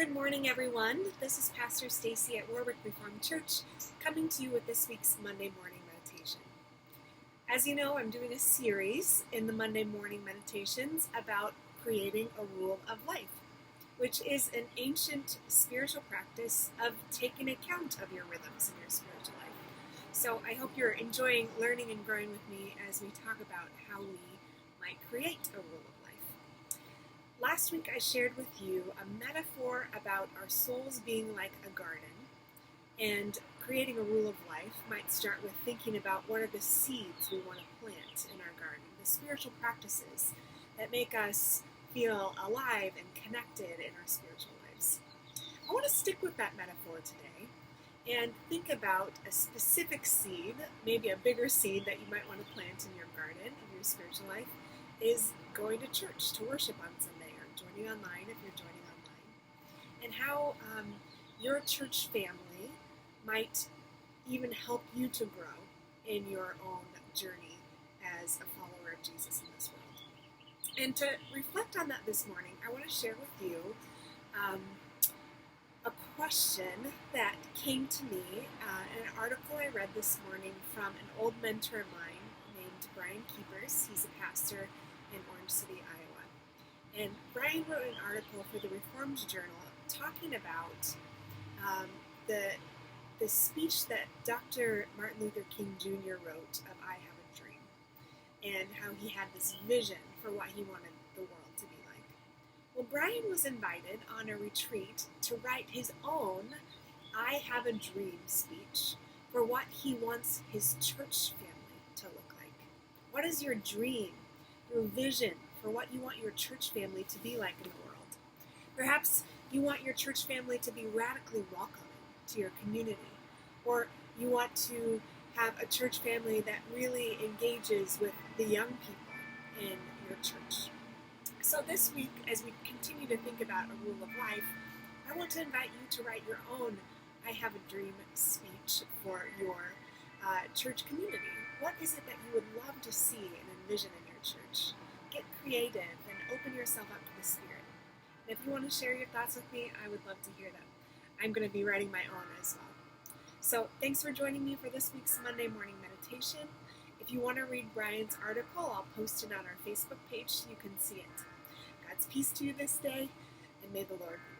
Good morning, everyone. This is Pastor Stacy at Warwick Reformed Church, coming to you with this week's Monday morning meditation. As you know, I'm doing a series in the Monday morning meditations about creating a rule of life, which is an ancient spiritual practice of taking account of your rhythms in your spiritual life. So I hope you're enjoying learning and growing with me as we talk about how we might create a rule of life. Last week I shared with you a metaphor about our souls being like a garden, and creating a rule of life might start with thinking about what are the seeds we want to plant in our garden, the spiritual practices that make us feel alive and connected in our spiritual lives. I want to stick with that metaphor today and think about a specific seed, maybe a bigger seed that you might want to plant in your garden of your spiritual life, is going to church to worship on Sunday, or joining online if you're joining online, and how your church family might even help you to grow in your own journey as a follower of Jesus in this world. And to reflect on that this morning, I want to share with you a question that came to me in an article I read this morning from an old mentor of mine named Brian Keepers. He's a pastor in Orange City, Iowa. And Brian wrote an article for the Reformed Journal talking about the speech that Dr. Martin Luther King Jr. wrote of I Have a Dream, and how he had this vision for what he wanted the world to be like. Well, Brian was invited on a retreat to write his own I Have a Dream speech for what he wants his church family to look like. What is your dream, your vision for what you want your church family to be like in the world? Perhaps you want your church family to be radically welcoming to your community, or you want to have a church family that really engages with the young people in your church. So this week, as we continue to think about a rule of life, I want to invite you to write your own I Have a Dream speech for your church community. What is it that you would love to see and envision in your church? Get creative and open yourself up to the Spirit. And if you want to share your thoughts with me, I would love to hear them. I'm going to be writing my own as well. So thanks for joining me for this week's Monday morning meditation. If you want to read Brian's article, I'll post it on our Facebook page so you can see it. God's peace to you this day, and may the Lord be with you.